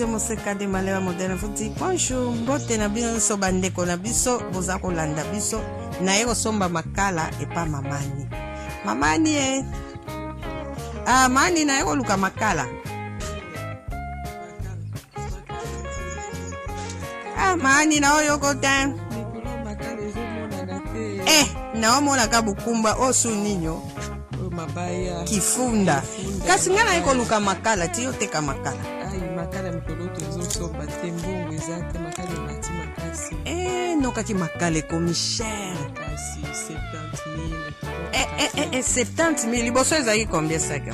Moseka de malheur moderne vous dit bonjour mbote na biso bandeko na biso boza kolanda biso na ye kosomba makala epa mamani mani na ye koluka makala mani na oyo kota na omona ka bukumba osu ninyo kifunda kasi nga na ye koluka makala ti yo teka makala makala mikolo tozosomba te mbongo eza te makala emati makasi nokaki makala ekomi cher kasi 70 000 liboso ezalaki combien saka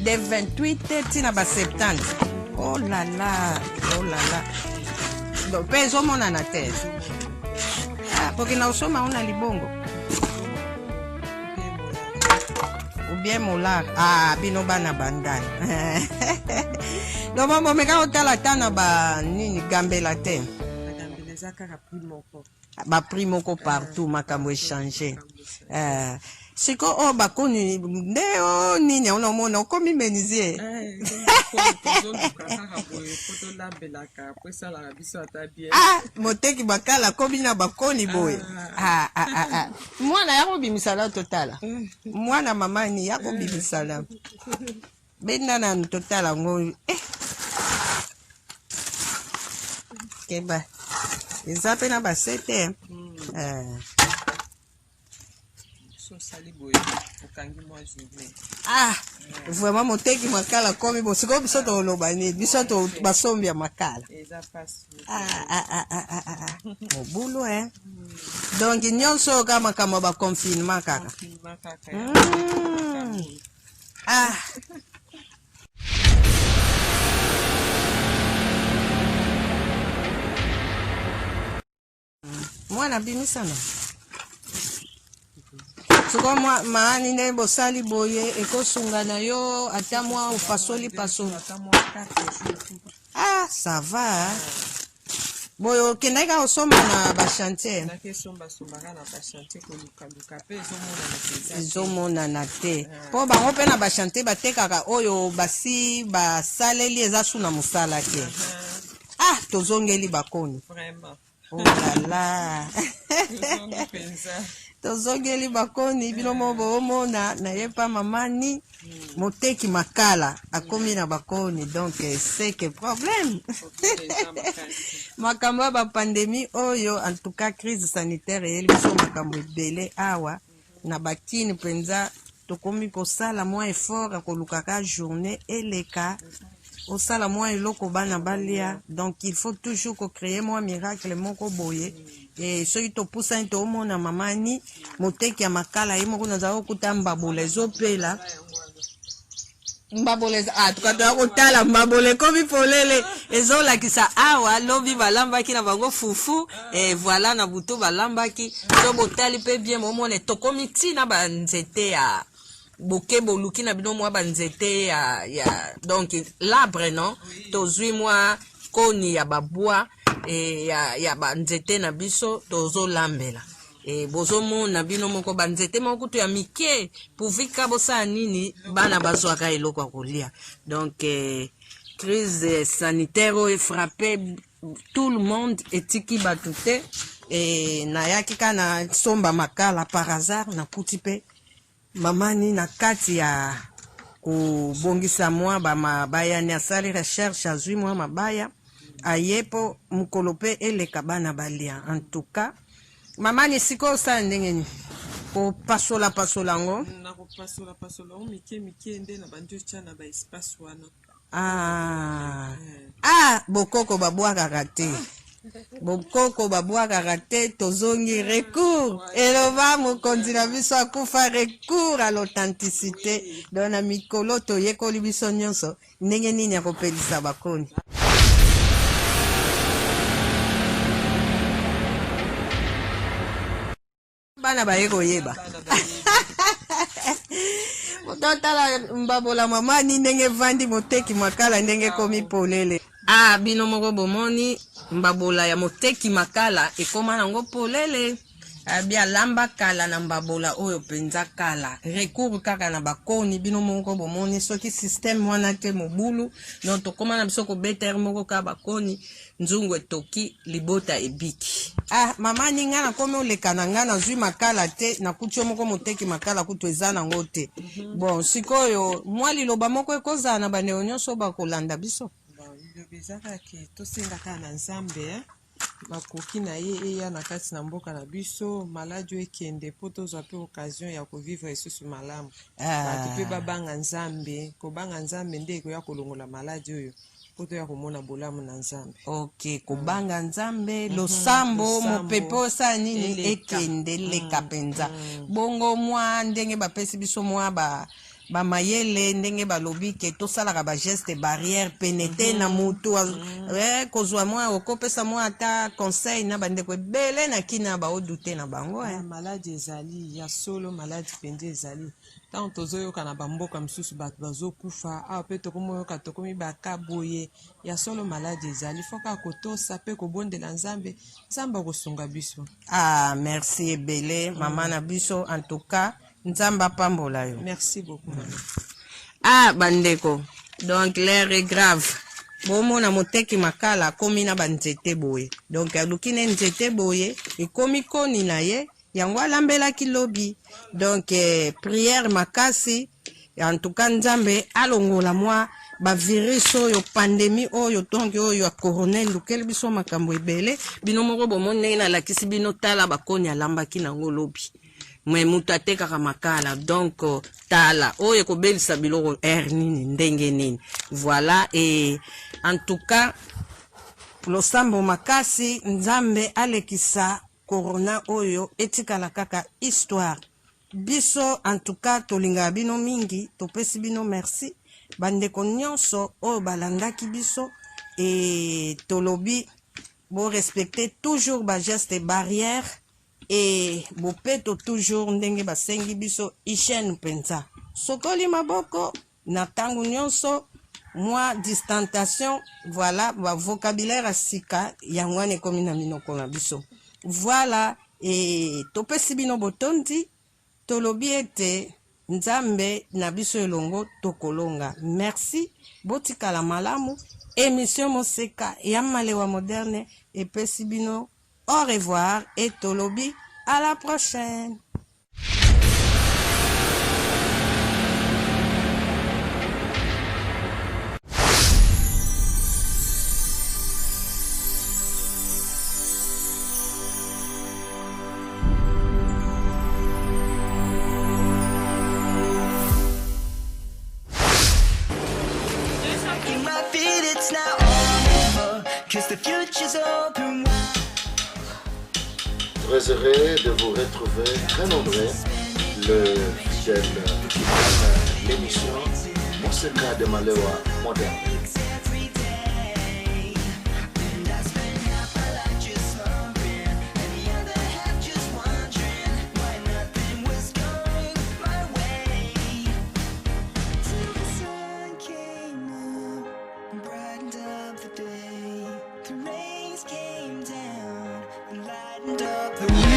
de 28 tina ba 70 oh là là donc mpe ezomonana te poki na osoma ona libongo bien molar bino bana bandani donc momeka otala tana ba nini gambela te ba prix moko partout makambo échanger siko bakoni nde nini onomona okomi menizie moteki bakala komi na bakoni boye mwana yako bimisala totala mwana mamani yako bimisala benda na totala ngo keba eza pe na basete vraiment moteki makala komi bosiko biso toloba nini biso to basombi ya makala mobulu donc nyonso ka makambo ba confinement kaka mwana bimisana soko maani nde bosali boye ekosunga na yo ata mwa upasoli ça va boye okendaka osomba na bashantier ezomonana te mpo bango mpe na bashantier batekaka oyo basi basaleli eza su na mosala te tozongeli bakoni olala tozongeli bakoni bino mobo omona na ye pa mamani moteki makala akomi na bakoni donc c'est que problème makambo ya bapandémie oyo en tout cas crise sanitaire eyeli biso makambo ebele awa na bakini mpenza tokomi kosala mwa effort akolukaka journée eleka osala mwa eloko bana balia donc il faut toujours créer mwa miracle moko boye et soki topusani toomona mamani moteki ya makala ye moko nazala kokuta mbabola ezopela mbabola tukatoya kotala mbabola ekomi polele ezolakisa awa lobi balambaki na bango fufu voilà na butu balambaki so botali mpe bien momone tokomi ntina banzete ya boke boluki na bino mwa banzete ya donc l'arbre non tozwi mwa koni ya babwa ya banzete na biso tozolambela bozomona bino moko banzete moko kutu ya mike puvika bosala nini bana bazwaka eloko ya kolia donc crise sanitaire oyo frappé tout le monde etiki bato te nayaki ka na somba makala par hasard nakuti mpe mamani na kati ya kobongisa mwa bayani asali recherche azwi mwa mabaya aye mpo mokolo mpe eleka bana balia. En tout cas mamani sikoyo osala ndenge nini kopasola yango? nakopasola yango mike nde na bandi otya na baespace wana. Bokoko babwakaka te. Bokoko babwakaka te. Tozongi recours eloba mokonzi na biso akufa, recours à l'authenticité. Donc na mikolo toyekoli biso nyonso ndenge nini akopelisa bakoni. Bana baye koyeba totala mbabola mamani ndenge vandi moteki makala ndenge komi polele. Bino moko bomoni mbabola ya moteki makala ekoma nango polele. Bia lamba kala na mbabola oyo penza kala. Recours kaka na bakoni bino moko bomoni soki système wana te mobulu non tokoma na biso kobeta moko ka bakoni nzungu etoki libota ebiki. Mama ninga na komi oleka na nga na zwi makala te na kuti moko moteki makala kutu eza nango te. Bon sikoyo mwa liloba moko ekozala na baneo nyonso bakolanda biso. Liloba ezaka ke tosengaka na Nzambe bakoki na ye eya na kati na mboka na biso maladi ekende po tozwa pe occasion ya kovivre esusu malamu. Bato mpe babanga Nzambe, kobanga Nzambe nde ekoya kolongola maladi oyo po toya komona bolamu na Nzambe. Ok, kobanga Nzambe losambo mopepe osala nini ekende leka penza. Bongo mwa ndenge bapesi biso mwa bamayele ndenge balobi ke tosalaka bageste barrière penete na mutu kozwa mwa okopesa mwa ata conseil na bandeko ebele na kina baodute na bango. Maladi ezali ya solo, maladi penze ezali ntango tozoyoka na bamboka mosusu bato bazokufa awa mpe tokomoyoka tokomi baka boye ya solo maladi ezali foka kotosa mpe kobondela Nzambe akosunga biso. Merci ebele mama na biso en tout cas Nzamba pambola yo. Merci beaucoup. Bandeko. Donc l'air est grave. Bomo na moteki makala komi na banzete boye. Donc alukine nzete boye ekomi koni na ye yango alambela kilobi. Donc prière makasi en tout cas Nzambe alongola mwa ba virus oyo pandémie oyo tongi oyo a coronel lukeli biso makambo ebele bino moko bomone na lakisi bino tala bakoni alambaki nango lobi. Mwe mutate kaka makala donc tala oyo kobelisa biloko nini ndenge nini. Voilà et en tout cas losambo makasi Nzambe alekisa corona oyo etikala kaka histoire biso. En tout cas tolinga bino mingi topesi bino merci bandeko nyonso oyo balandaki biso et tolobi bo respecter toujours ba geste barrière et bopeto toujours ndenge basengi biso hygiène penza sokoli maboko na tangu nyonso mwa distanciation. Voilà ba vocabulaire asika yangwane komi na minoko na biso. Voilà et topesi bino botondi tolobi ete Nzambe na biso elongo tokolonga. Merci botikala malamu émission Moseka ya malewa moderne epesi bino au revoir et tolobi à la prochaine. Très heureux de vous retrouver, très nombreux, le fidèle l'émission Moseka de Malewa moderne. The